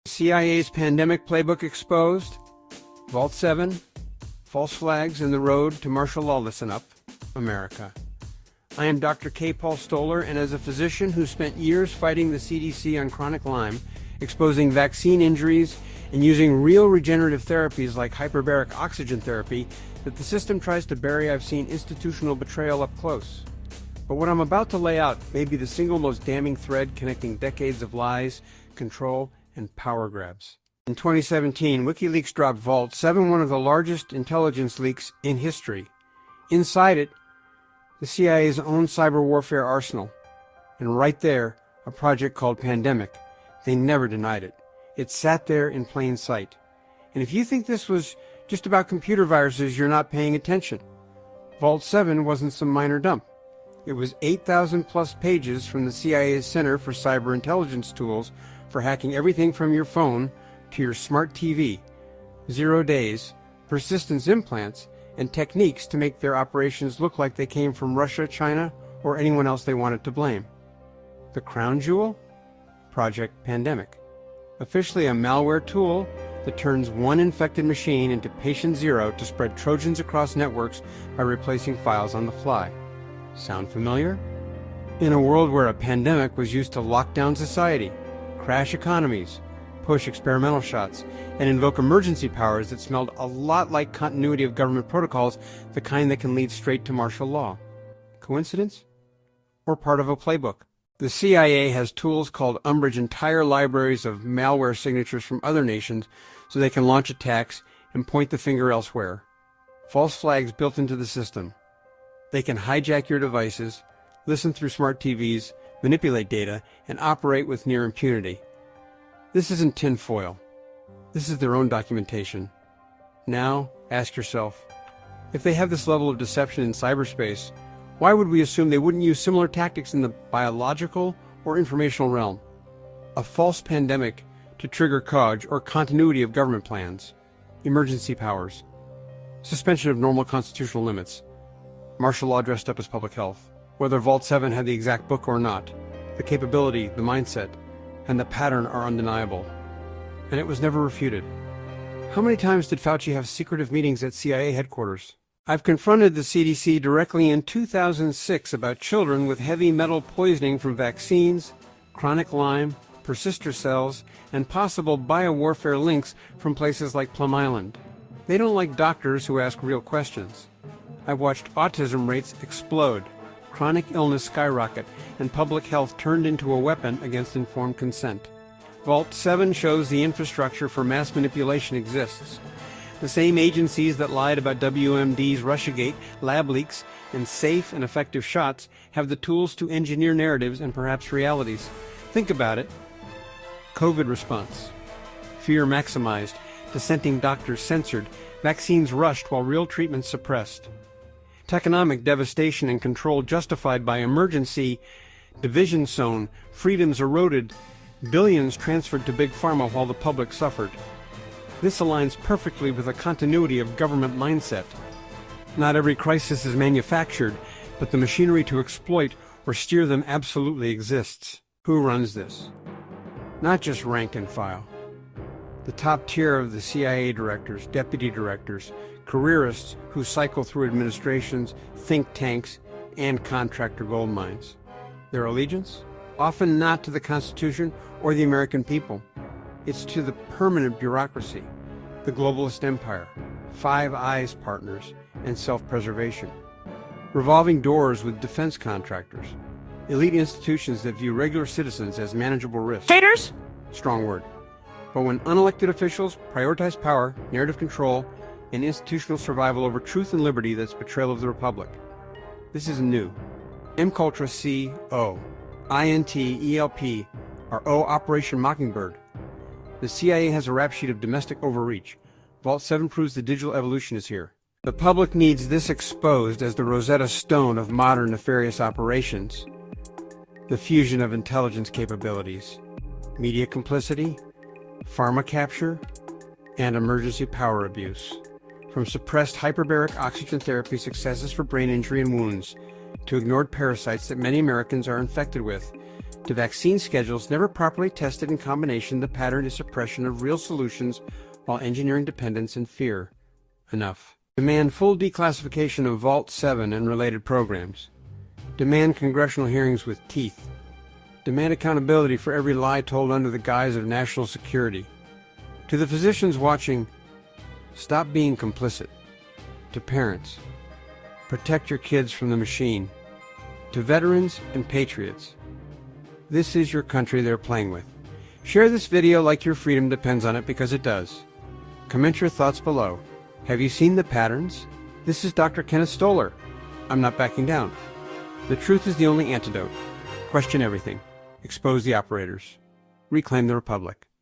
CIA's pandemic playbook exposed, Vault 7, false flags and the road to martial law. Listen up, America. I am Dr. K. Paul Stoller, and as a physician who spent years fighting the CDC on chronic Lyme, exposing vaccine injuries, and using real regenerative therapies like hyperbaric oxygen therapy that the system tries to bury, I've seen institutional betrayal up close. But what I'm about to lay out may be the single most damning thread connecting decades of lies, control, and power grabs. In 2017, WikiLeaks dropped Vault 7, one of the largest intelligence leaks in history. Inside it, the CIA's own cyber warfare arsenal. And right there, a project called Pandemic. They never denied it. It sat there in plain sight. And if you think this was just about computer viruses, you're not paying attention. Vault 7 wasn't some minor dump. It was 8,000 plus pages from the CIA's Center for Cyber Intelligence Tools for hacking everything from your phone to your smart TV, 0 days, persistence implants, and techniques to make their operations look like they came from Russia, China, or anyone else they wanted to blame. The crown jewel? Project Pandemic. Officially a malware tool that turns one infected machine into patient zero to spread Trojans across networks by replacing files on the fly. Sound familiar? In a world where a pandemic was used to lock down society, crash economies, push experimental shots, and invoke emergency powers that smelled a lot like continuity of government protocols, the kind that can lead straight to martial law. Coincidence? Or part of a playbook? The CIA has tools called Umbrage entire libraries of malware signatures from other nations so they can launch attacks and point the finger elsewhere. False flags built into the system. They can hijack your devices, listen through smart TVs, manipulate data, and operate with near impunity. This isn't tinfoil. This is their own documentation. Now, ask yourself, if they have this level of deception in cyberspace, why would we assume they wouldn't use similar tactics in the biological or informational realm? A false pandemic to trigger COG or continuity of government plans, emergency powers, suspension of normal constitutional limits, martial law dressed up as public health. Whether Vault 7 had the exact book or not, the capability, the mindset, and the pattern are undeniable. And it was never refuted. How many times did Fauci have secretive meetings at CIA headquarters? I've confronted the CDC directly in 2006 about children with heavy metal poisoning from vaccines, chronic Lyme, persister cells, and possible biowarfare links from places like Plum Island. They don't like doctors who ask real questions. I've watched autism rates explode, chronic illness skyrocket, and public health turned into a weapon against informed consent. Vault 7 shows the infrastructure for mass manipulation exists. The same agencies that lied about WMD's Russiagate, lab leaks, and safe and effective shots have the tools to engineer narratives and perhaps realities. Think about it. COVID response. Fear maximized, dissenting doctors censored, vaccines rushed while real treatments suppressed. Economic devastation and control justified by emergency, division sown, freedoms eroded, billions transferred to big pharma while the public suffered. This aligns perfectly with a continuity of government mindset. Not every crisis is manufactured, but the machinery to exploit or steer them absolutely exists. Who runs this? Not just rank and file. The top tier of the CIA directors, deputy directors, careerists who cycle through administrations, think tanks, and contractor gold mines. Their allegiance? Often not to the Constitution or the American people. It's to the permanent bureaucracy, the globalist empire, Five Eyes partners, and self-preservation. Revolving doors with defense contractors, elite institutions that view regular citizens as manageable risks. Traitors? Strong word. But when unelected officials prioritize power, narrative control, and institutional survival over truth and liberty, that's betrayal of the Republic. This isn't new. MKUltra C-O, INT-ELP, or O Operation Mockingbird. The CIA has a rap sheet of domestic overreach. Vault 7 proves the digital evolution is here. The public needs this exposed as the Rosetta Stone of modern nefarious operations. The fusion of intelligence capabilities, media complicity, pharma capture, and emergency power abuse. From suppressed hyperbaric oxygen therapy successes for brain injury and wounds, to ignored parasites that many Americans are infected with, to vaccine schedules never properly tested in combination, the pattern is suppression of real solutions while engineering dependence and fear. Enough. Demand full declassification of Vault 7 and related programs. Demand congressional hearings with teeth. Demand accountability for every lie told under the guise of national security. To the physicians watching, stop being complicit. To parents, protect your kids from the machine. To veterans and patriots, this is your country they're playing with. Share this video like your freedom depends on it, because it does. Comment your thoughts below. Have you seen the patterns? This is Dr. Kenneth Stoller. I'm not backing down. The truth is the only antidote. Question everything. Expose the operators. Reclaim the Republic.